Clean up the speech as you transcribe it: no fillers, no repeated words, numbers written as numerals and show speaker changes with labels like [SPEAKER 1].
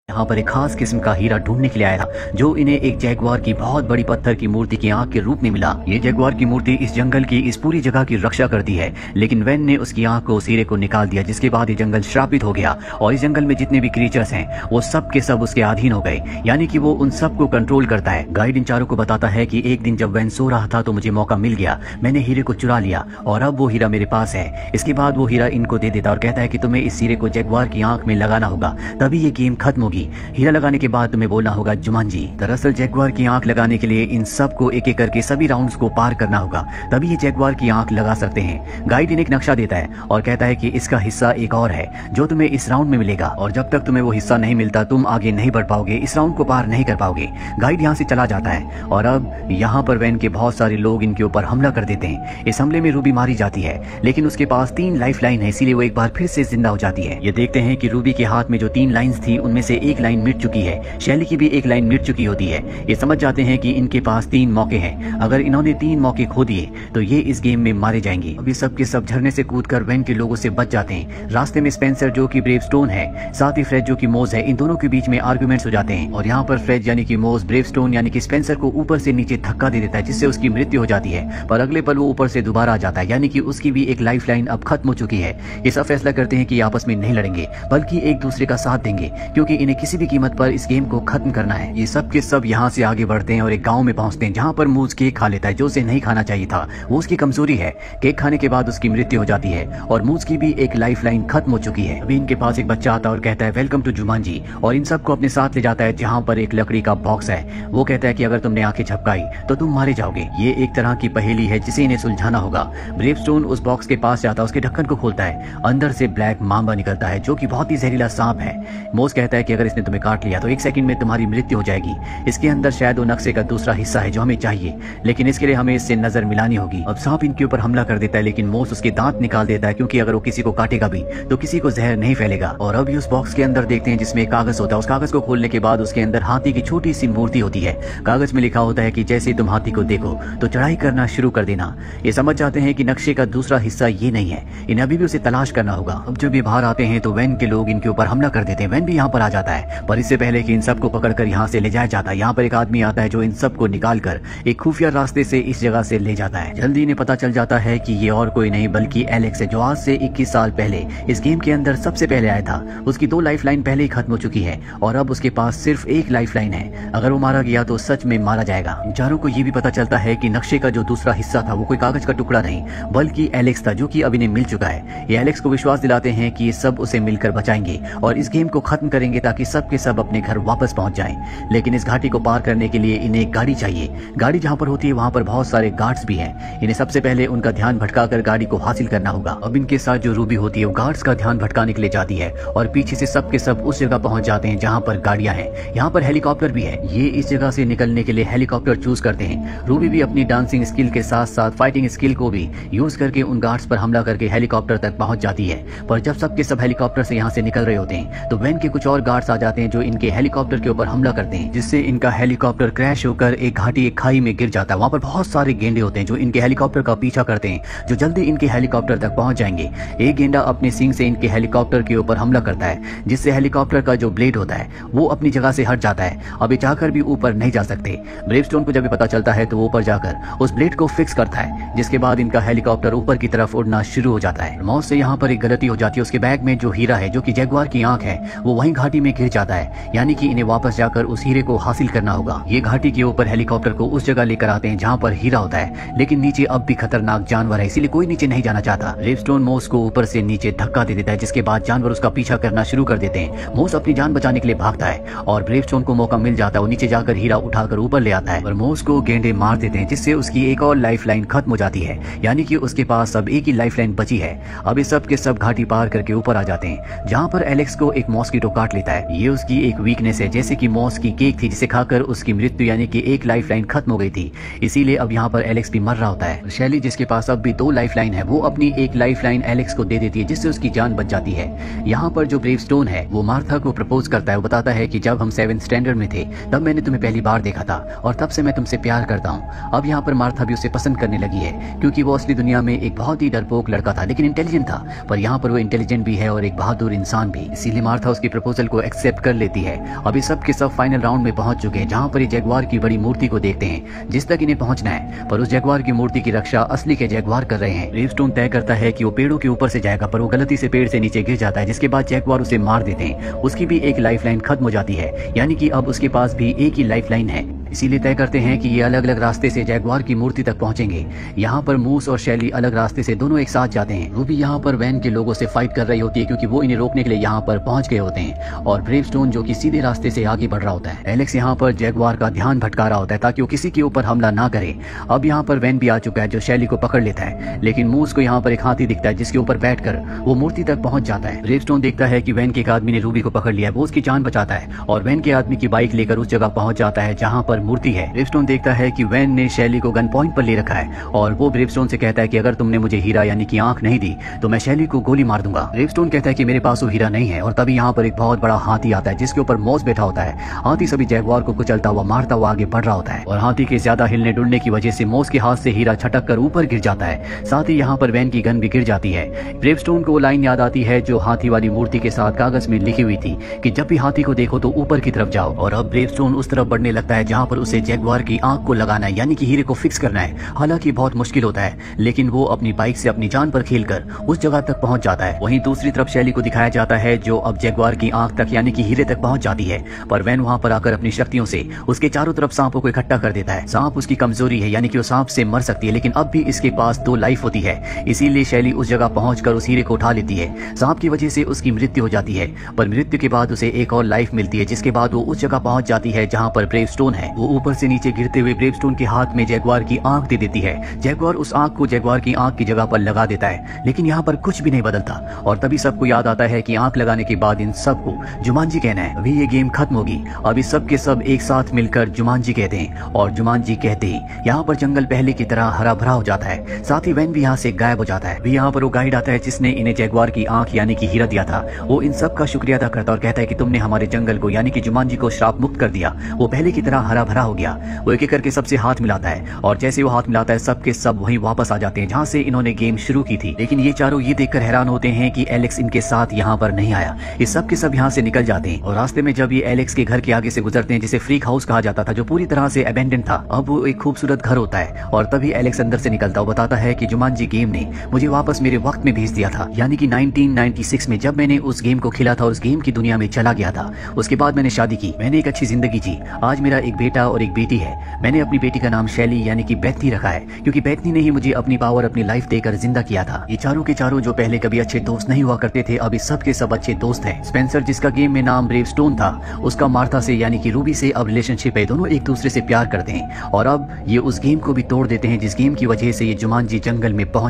[SPEAKER 1] यहाँ पर एक खास किस्म का हीरा ढूंढने के लिए आया था जो इन्हें एक जैगुआर की बहुत बड़ी पत्थर की मूर्ति की आंख के रूप में मिला। ये जैगुआर की मूर्ति इस जंगल की इस पूरी जगह की रक्षा करती है, लेकिन वैन ने उसकी आंख को उस हीरे को निकाल दिया, जिसके बाद ये जंगल श्रापित हो गया और इस जंगल में जितने भी क्रीचर्स हैं वो सब के सब उसके अधीन हो गए, यानी कि वो उन सबको कंट्रोल करता है। गाइड इन चारों को बताता है कि एक दिन जब वैन सो रहा था तो मुझे मौका मिल गया, मैंने हीरे को चुरा लिया और अब वो हीरा मेरे पास है। इसके बाद वो हीरा इनको दे देता और कहता है कि तुम्हें इस हीरे को जैगुआर की आंख में लगाना होगा, तभी ये गेम खत्म होगी। हीरा लगाने के बाद तुम्हें बोलना होगा जुमांजी। दरअसल जैगुआर की आंख लगाने के लिए इन सब को एक एक करके सभी राउंड्स को पार करना होगा, तभी ये जैगुआर की आंख लगा सकते हैं। गाइड इन्हें एक नक्शा देता है और कहता है कि इसका हिस्सा एक और है जो तुम्हें इस राउंड में मिलेगा और जब तक तुम्हें वो हिस्सा नहीं मिलता तुम आगे नहीं बढ़ पाओगे, इस राउंड को पार नहीं कर पाओगे। गाइड यहाँ से चला जाता है और अब यहाँ पर वैन के बहुत सारे लोग इनके ऊपर हमला कर देते हैं। इस हमले में रूबी मारी जाती है, लेकिन उसके पास 3 लाइफ लाइन है, इसीलिए वो एक बार फिर से जिंदा हो जाती है। ये देखते हैं कि रूबी के हाथ में जो 3 लाइन्स थी उनमें से एक लाइन मिट चुकी है, शैली की भी एक लाइन मिट चुकी होती है। ये समझ जाते हैं कि इनके पास 3 मौके हैं, अगर इन्होंने 3 मौके खो दिए तो ये इस गेम में मारे जाएंगे। अभी सब के सब झरने से कूदकर वैन के लोगों से बच जाते हैं। रास्ते में स्पेंसर जो कि ब्रेवस्टोन है, साथ ही फ्रेड जो कि मोज है, इन दोनों के बीच में आर्गुमेंट्स हो जाते हैं और यहाँ पर फ्रेड यानी कि मोज ब्रेवस्टोन यानी कि स्पेंसर को ऊपर से नीचे धक्का दे देता है, जिससे उसकी मृत्यु हो जाती है। पर अगले पल वो ऊपर से दोबारा आ जाता है, यानी कि उसकी भी एक लाइफ लाइन अब खत्म हो चुकी है। ये सब फैसला करते हैं कि आपस में नहीं लड़ेंगे बल्कि एक दूसरे का साथ देंगे, क्योंकि इन्हें किसी भी कीमत पर इस गेम को खत्म करना है। ये सब के सब यहाँ से आगे बढ़ते हैं और एक गांव में पहुंचते हैं जहाँ पर मूज केक खा लेता है जो उसे नहीं खाना चाहिए था। वो उसकी कमजोरी है, केक खाने के बाद उसकी मृत्यु हो जाती है और मूज की भी एक लाइफ लाइन खत्म हो चुकी है। अभी इनके पास एक बच्चा आता है और कहता है वेलकम टू जुमांजी और इन सबको अपने साथ ले जाता है जहाँ पर एक लकड़ी का बॉक्स है। वो कहता है कि अगर तुमने आंखें झपकाई तो तुम मारे जाओगे। ये एक तरह की पहेली है जिसे इन्हें सुलझाना होगा। ब्रेवस्टोन उस बॉक्स के पास जाता है, उसके ढक्कन को खोलता है, अंदर से ब्लैक मांबा निकलता है जो कि बहुत ही जहरीला सांप है। मोज कहता है कि अगर इसने तुम्हें काट लिया तो 1 सेकंड में तुम्हारी मृत्यु हो जाएगी। इसके अंदर शायद वो नक्शे का दूसरा हिस्सा है जो हमें चाहिए, लेकिन इसके लिए हमें इससे नजर मिलानी होगी। अब सांप इनके ऊपर हमला कर देता है, लेकिन मोज उसके दांत निकाल देता है, क्योंकि अगर वो किसी को काटेगा भी तो किसी को जहर नहीं फैलेगा। और अभी उस बॉक्स के अंदर देखते हैं जिसमें एक कागज होता है। उस कागज को खोलने के बाद उसके अंदर हाथी की छोटी सी मूर्ति होती है। कागज में लिखा होता है कि जैसे तुम हाथी को देखो तो चढ़ाई करना शुरू कर देना। ये समझ जाते हैं कि नक्शे का दूसरा हिस्सा ये नहीं है, इन्हें अभी भी उसे तलाश करना होगा। अब जब ये बाहर आते हैं तो वैन के लोग इनके ऊपर हमला कर देते हैं। वैन भी यहाँ पर आ जाता है, पर इससे पहले कि इन सबको पकड़कर यहाँ से ले जाया जाता है, यहाँ पर एक आदमी आता है जो इन सबको निकालकर एक खुफिया रास्ते से इस जगह से ले जाता है। जल्दी इन्हें पता चल जाता है कि ये और कोई नहीं बल्कि एलेक्स है, जो आज से 21 साल पहले इस गेम के अंदर सबसे पहले आया था। उसकी 2 लाइफ लाइन पहले ही खत्म हो चुकी है और अब उसके पास सिर्फ 1 लाइफ लाइन है। अगर वो मारा गया तो सच में मारा जाएगा। इन चारों को ये भी पता चलता है कि नक्शे का जो दूसरा हिस्सा था वो कोई कागज का टुकड़ा नहीं बल्कि एलेक्स था, जो कि अब इन्हें मिल चुका है। ये एलेक्स को विश्वास दिलाते हैं कि ये सब उसे मिलकर बचाएंगे और इस गेम को खत्म करेंगे ताकि सब के सब अपने घर वापस पहुंच जाएं। लेकिन इस घाटी को पार करने के लिए इन्हें एक गाड़ी चाहिए। गाड़ी जहां पर होती है वहां पर बहुत सारे गार्ड्स भी हैं। इन्हें सबसे पहले उनका ध्यान भटकाकर गाड़ी को हासिल करना होगा। अब इनके साथ जो रूबी होती है वो गार्ड्स का ध्यान भटकाने के लिए जाती है और पीछे से सब के सब उस जगह पहुंच जाते हैं जहां पर गाड़ियां हैं। यहाँ पर हेलीकॉप्टर भी है। ये इस जगह से निकलने के लिए हेलीकॉप्टर चूज करते हैं। रूबी भी अपनी डांसिंग स्किल के साथ साथ फाइटिंग स्किल को भी यूज करके उन गार्ड्स पर हमला करके हेलीकॉप्टर तक पहुंच जाती है। पर जब सब के सब हेलीकॉप्टर से यहाँ से निकल रहे होते हैं तो वैन के कुछ और गार्ड्स आ जाते हैं जो इनके हेलीकॉप्टर के ऊपर हमला करते हैं, जिससे इनका हेलीकॉप्टर क्रैश होकर एक घाटी एक खाई में गिर जाता है। वहाँ पर बहुत सारे गेंडे होते हैं जो इनके हेलीकॉप्टर का पीछा करते हैं, जो जल्दी इनके हेलीकॉप्टर तक पहुंच जाएंगे। एक गेंडा अपने सींग से इनके हेलीकॉप्टर के ऊपर हमला करता है, जिससे हेलीकॉप्टर का जो ब्लेड होता है वो अपनी जगह से हट जाता है। अब ये चाहकर भी ऊपर नहीं जा सकते। ब्रेवस्टोन को जब ये पता चलता है तो वो ऊपर जाकर उस ब्लेड को फिक्स करता है, जिसके बाद इनका हेलीकॉप्टर ऊपर की तरफ उड़ना शुरू हो जाता है। मौज से यहाँ पर एक गलती हो जाती है। उसके बैग में जो हीरा है जो कि जैगुआर की आंख है वो वहीं घाटी में गिर जाता है, यानी कि इन्हें वापस जाकर उस हीरे को हासिल करना होगा। ये घाटी के ऊपर हेलीकॉप्टर को उस जगह लेकर आते हैं जहाँ पर हीरा होता है, लेकिन नीचे अब भी खतरनाक जानवर है, इसीलिए कोई नीचे नहीं जाना चाहता। ब्रेवस्टोन मोस को ऊपर से नीचे धक्का दे देता है, जिसके बाद जानवर उसका पीछा करना शुरू कर देते हैं। मोस अपनी जान बचाने के लिए भागता है और ब्रेवस्टोन को मौका मिल जाता है। वो नीचे जाकर हीरा उठाकर ऊपर ले आता है और मोस को गेंडे मार देते हैं, जिससे उसकी एक और लाइफ लाइन खत्म हो जाती है, यानी कि उसके पास अब एक ही लाइफ लाइन बची है। अब इस सब के सब घाटी पार करके ऊपर आ जाते हैं, जहाँ पर एलेक्स को एक मॉस्किटो काट लेता है। ये उसकी एक वीकनेस है, जैसे कि मॉस की केक थी जिसे खाकर उसकी मृत्यु यानी कि एक लाइफ लाइन खत्म हो गई थी, इसीलिए अब यहाँ पर एलेक्स भी मर रहा होता है। शैली जिसके पास अब भी 2 लाइफ लाइन है वो अपनी एक लाइफ लाइन एलेक्स को दे देती है, जिससे उसकी जान बच जाती है। यहाँ पर जो ब्रेवस्टोन है वो मार्था को प्रपोज करता है। वो बताता है कि जब हम 7th स्टैंडर्ड में थे तब मैंने तुम्हें पहली बार देखा था और तब से मैं तुमसे प्यार करता हूँ। अब यहाँ पर मार्था भी उसे पसंद करने लगी है, क्योंकि वो असली दुनिया में एक बहुत ही डरपोक लड़का था लेकिन इंटेलिजेंट था, पर यहाँ पर वो इंटेलिजेंट भी है और एक बहादुर इंसान भी। इसीलिए मार्था उसकी प्रपोजल को एक्सेप्ट कर लेती है। अभी सब के सब फाइनल राउंड में पहुंच चुके हैं, जहां पर ये जैगुआर की बड़ी मूर्ति को देखते हैं जिस तक इन्हें पहुंचना है, पर उस जैगुआर की मूर्ति की रक्षा असली के जैगुआर कर रहे हैं। ब्रेवस्टोन तय करता है कि वो पेड़ों के ऊपर से जाएगा, पर वो गलती से पेड़ से नीचे गिर जाता है, जिसके बाद जैगुआर उसे मार देते हैं। उसकी भी एक लाइफलाइन खत्म हो जाती है, यानी कि अब उसके पास भी एक ही लाइफलाइन है। इसीलिए तय करते हैं कि ये अलग अलग रास्ते से जैगुआर की मूर्ति तक पहुंचेंगे। यहाँ पर मूस और शैली अलग रास्ते से दोनों एक साथ जाते हैं। रूबी यहाँ पर वैन के लोगों से फाइट कर रही होती है, क्योंकि वो इन्हें रोकने के लिए यहाँ पर पहुंच गए होते हैं, और ब्रेवस्टोन जो कि सीधे रास्ते से आगे बढ़ रहा होता है। एलेक्स यहाँ पर जैगुआर का ध्यान भटका रहा होता है ताकि वो किसी के ऊपर हमला ना करे। अब यहाँ पर वैन भी आ चुका है जो शैली को पकड़ लेता है, लेकिन मूस को यहाँ पर एक हाथी दिखता है जिसके ऊपर बैठकर वो मूर्ति तक पहुंच जाता है। ब्रेवस्टोन देखता है कि वैन के एक आदमी ने रूबी को पकड़ लिया है, वो उसकी जान बचाता है और वैन के आदमी की बाइक लेकर उस जगह पहुंच जाता है जहाँ पर मूर्ति है। ब्रेवस्टोन देखता है कि वैन ने शैली को गन पॉइंट पर ले रखा है और वो ब्रेवस्टोन से कहता है कि अगर तुमने मुझे हीरा यानी कि आंख नहीं दी तो मैं शैली को गोली मार दूंगा। ब्रेवस्टोन कहता है कि मेरे पास वो हीरा नहीं है, और तभी यहाँ पर एक बहुत बड़ा हाथी आता है जिसके ऊपर मॉस बैठा होता है। हाथी सभी जैगुआर को कुचलता हुआ मारता हुआ आगे बढ़ रहा होता है, और हाथी के ज्यादा हिलने डुलने की वजह से मॉस के हाथ से हीरा छटक कर ऊपर गिर जाता है। साथ ही यहाँ पर वैन की गन भी गिर जाती है। ब्रेवस्टोन को वो लाइन याद आती है जो हाथी वाली मूर्ति के साथ कागज में लिखी हुई थी कि जब भी हाथी को देखो तो ऊपर की तरफ जाओ। और अब ब्रेवस्टोन उस तरफ बढ़ने लगता है जहाँ पर उसे जैगुआर की आंख को लगाना है, यानी कि हीरे को फिक्स करना है। हालांकि बहुत मुश्किल होता है, लेकिन वो अपनी बाइक से अपनी जान पर खेलकर उस जगह तक पहुंच जाता है। वहीं दूसरी तरफ शैली को दिखाया जाता है जो अब जैगुआर की आंख तक यानी कि हीरे तक पहुंच जाती है, पर वैन वहां पर आकर अपनी शक्तियों से उसके चारों तरफ सांपों को इकट्ठा कर देता है। सांप उसकी कमजोरी है, यानी कि वो सांप से मर सकती है, लेकिन अब भी इसके पास 2 लाइफ होती है। इसीलिए शैली उस जगह पहुंचकर उस हीरे को उठा लेती है। सांप की वजह से उसकी मृत्यु हो जाती है, पर मृत्यु के बाद उसे एक और लाइफ मिलती है, जिसके बाद वो उस जगह पहुंच जाती है जहां पर ब्रेवस्टोन है। वो ऊपर से नीचे गिरते हुए ब्रेवस्टोन के हाथ में जैगुआर की आंख दे देती है। जैगुआर उस आंख को जैगुआर की आंख की जगह पर लगा देता है, लेकिन यहाँ पर कुछ भी नहीं बदलता। और तभी सबको याद आता है कि आंख लगाने के बाद इन सबको जुमांजी कहना है। अभी ये गेम खत्म होगी। अभी सब के सब एक साथ मिलकर जुमांजी कहते हैं, और जुमांजी कहते ही यहाँ पर जंगल पहले की तरह हरा भरा हो जाता है। साथ ही वैन भी यहाँ से गायब हो जाता है। यहाँ पर वो गाइड आता है जिसने इन्हें जैगुआर की आंख यानी कि हीरा दिया था। वो इन सब का शुक्रिया अदा करता और कहता है कि तुमने हमारे जंगल को यानी कि जुमांजी को श्राप मुक्त कर दिया। वो पहले की तरह हरा भरा हो गया। वो एक एक करके सबसे हाथ मिलाता है, और जैसे वो हाथ मिलाता है सब के सब वहीं वापस आ जाते हैं जहाँ से इन्होंने गेम शुरू की थी। लेकिन ये चारों ये देखकर हैरान होते हैं कि एलेक्स इनके साथ यहाँ पर नहीं आया। ये सब के सब यहाँ से निकल जाते हैं, और रास्ते में जब ये एलेक्स के घर के आगे से गुजरते हैं जिसे फ्रीक हाउस कहा जाता था, जो पूरी तरह से अबेंडन था, अब वो एक खूबसूरत घर होता है। और तभी एलेक्स अंदर से निकलता और बताता है कि जुमांजी गेम ने मुझे वापस मेरे वक्त में भेज दिया था, यानी कि 1996 में जब मैंने उस गेम को खेला था और उस गेम की दुनिया में चला गया था। उसके बाद मैंने शादी की, मैंने एक अच्छी जिंदगी जी। आज मेरा एक बेटा और एक बेटी है। मैंने अपनी बेटी का नाम शैली यानी कि बेथनी रखा है, क्योंकि बेथनी ने ही मुझे अपनी पावर अपनी लाइफ देकर जिंदा किया था। ये चारों के चारों जो पहले कभी अच्छे दोस्त नहीं हुआ करते थे, अभी सब के सब अच्छे दोस्त हैं। स्पेंसर जिसका गेम में नाम ब्रेवस्टोन था, उसका मार्था से यानी कि रूबी से अब रिलेशनशिप है। दोनों एक दूसरे से प्यार करते हैं, और अब ये उस गेम को भी तोड़ देते हैं जिस गेम की वजह से ये जुमांजी जंगल में पहुंच